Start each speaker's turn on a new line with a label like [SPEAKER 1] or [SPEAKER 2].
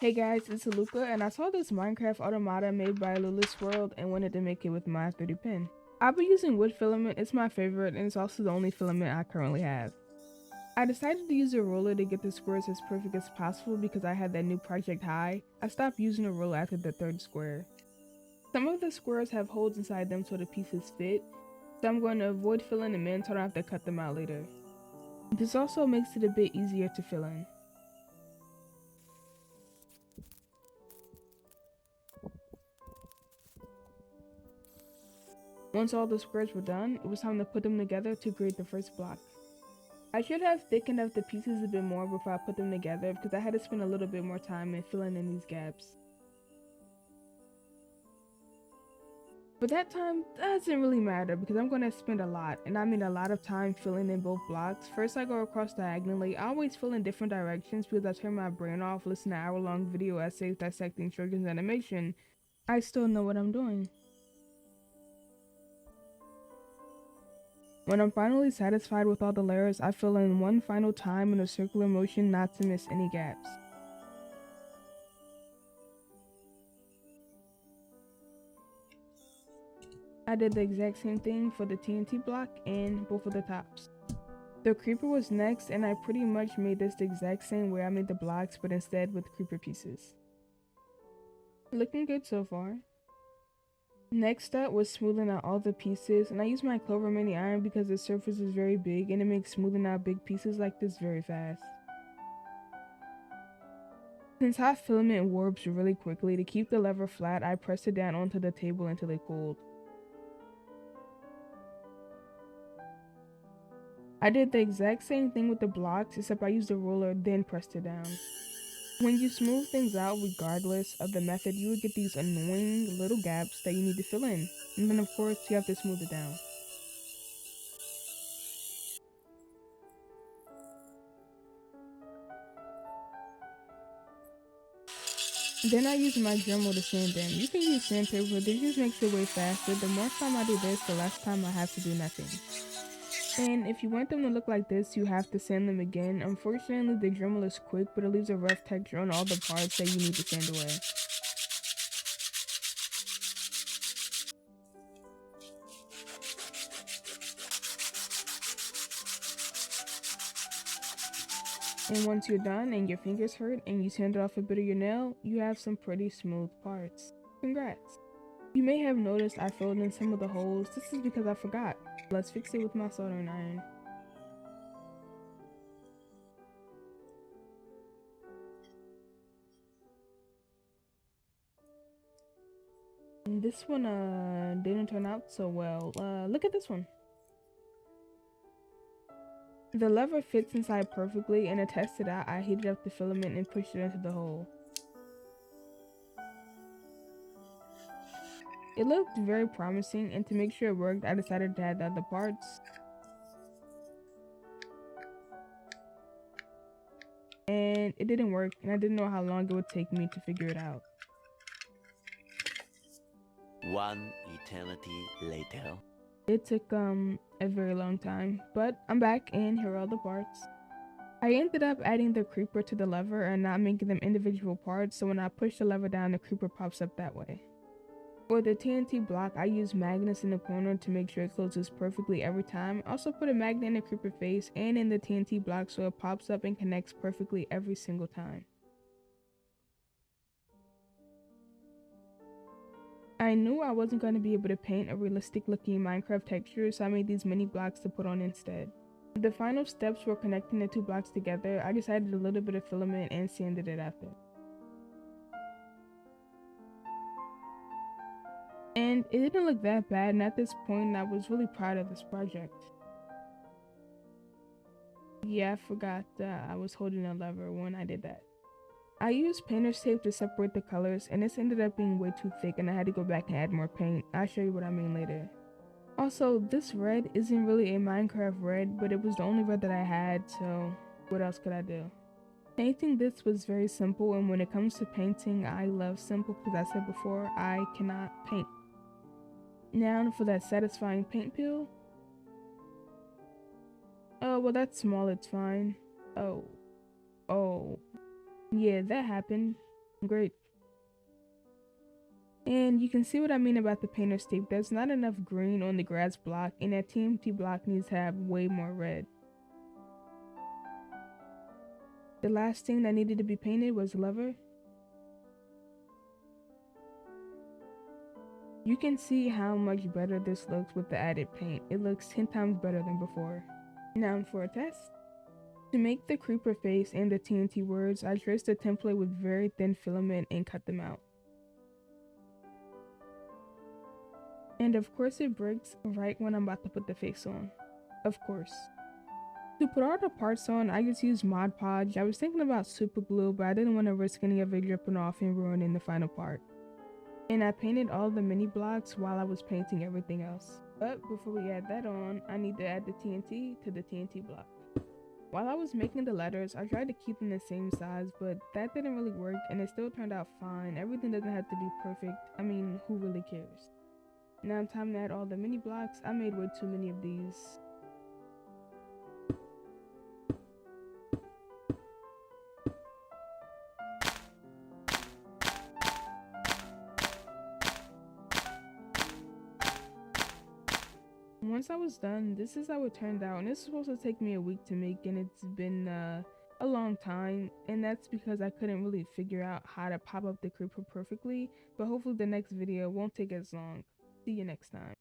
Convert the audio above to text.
[SPEAKER 1] Hey guys, it's Luca, and I saw this Minecraft automata made by Lula's World and wanted to make it with my 30 pin. I've been using wood filament, it's my favorite and it's also the only filament I currently have. I decided to use a ruler to get the squares as perfect as possible because I had that new project high. I stopped using a ruler after the third square. Some of the squares have holes inside them so the pieces fit, so I'm going to avoid filling them in so I don't have to cut them out later. This also makes it a bit easier to fill in. Once all the squares were done, it was time to put them together to create the first block. I should have thickened up the pieces a bit more before I put them together because I had to spend a little bit more time in filling in these gaps. But that time doesn't really matter because I'm going to spend a lot, and I mean a lot of time filling in both blocks. First I go across diagonally. I always fill in different directions because I turn my brain off, listen to hour-long video essays dissecting children's animation. I still know what I'm doing. When I'm finally satisfied with all the layers, I fill in one final time in a circular motion not to miss any gaps. I did the exact same thing for the TNT block and both of the tops. The creeper was next, and I pretty much made this the exact same way I made the blocks, but instead with creeper pieces. Looking good so far. Next up was smoothing out all the pieces, and I use my Clover Mini Iron because the surface is very big and it makes smoothing out big pieces like this very fast. Since hot filament warps really quickly, to keep the lever flat, I pressed it down onto the table until it cooled. I did the exact same thing with the blocks, except I used a ruler then pressed it down. When you smooth things out regardless of the method, you would get these annoying little gaps that you need to fill in. And then of course you have to smooth it down. Then I use my Dremel to sand them. You can use sandpaper, but this just makes it way faster. The more time I do this, the less time I have to do nothing. And if you want them to look like this, you have to sand them again. Unfortunately, the Dremel is quick, but it leaves a rough texture on all the parts that you need to sand away. And once you're done and your fingers hurt and you sand off a bit of your nail, you have some pretty smooth parts. Congrats! You may have noticed I filled in some of the holes. This is because I forgot. Let's fix it with my soldering iron. And this one didn't turn out so well. Look at this one. The lever fits inside perfectly, and to test it out, I heated up the filament and pushed it into the hole. It looked very promising, and to make sure it worked, I decided to add the other parts. And it didn't work, and I didn't know how long it would take me to figure it out.
[SPEAKER 2] One eternity later.
[SPEAKER 1] It took a very long time, but I'm back and here are all the parts. I ended up adding the creeper to the lever and not making them individual parts, so when I push the lever down, the creeper pops up that way. For the TNT block, I use magnets in the corner to make sure it closes perfectly every time. I also put a magnet in the creeper face and in the TNT block so it pops up and connects perfectly every single time. I knew I wasn't going to be able to paint a realistic looking Minecraft texture, so I made these mini blocks to put on instead. The final steps were connecting the two blocks together. I just added a little bit of filament and sanded it after. And it didn't look that bad, and at this point I was really proud of this project. Yeah, I forgot I was holding a lever when I did that. I used painter's tape to separate the colors, and this ended up being way too thick and I had to go back and add more paint. I'll show you what I mean later. Also, this red isn't really a Minecraft red, but it was the only red that I had, so what else could I do? Painting this was very simple, and when it comes to painting, I love simple because I said before, I cannot paint. Now for that satisfying paint peel. Oh, well that's small, it's fine. Oh. Yeah, that happened. Great. And you can see what I mean about the painter's tape. There's not enough green on the grass block, and that TNT block needs to have way more red. The last thing that needed to be painted was the lever. You can see how much better this looks with the added paint. It looks 10 times better than before. Now for a test. To make the creeper face and the TNT words, I traced a template with very thin filament and cut them out. And of course it breaks right when I'm about to put the face on. Of course. To put all the parts on, I just used Mod Podge. I was thinking about super glue, but I didn't want to risk any of it dripping off and ruining the final part. And I painted all the mini blocks while I was painting everything else. But before we add that on, I need to add the TNT to the TNT block. While I was making the letters, I tried to keep them the same size, but that didn't really work and it still turned out fine. Everything doesn't have to be perfect. I mean, who really cares? Now time to add all the mini blocks. I made way too many of these. Once I was done, this is how it turned out, and this is supposed to take me a week to make, and it's been a long time, and that's because I couldn't really figure out how to pop up the creeper perfectly, but hopefully the next video won't take as long. See you next time.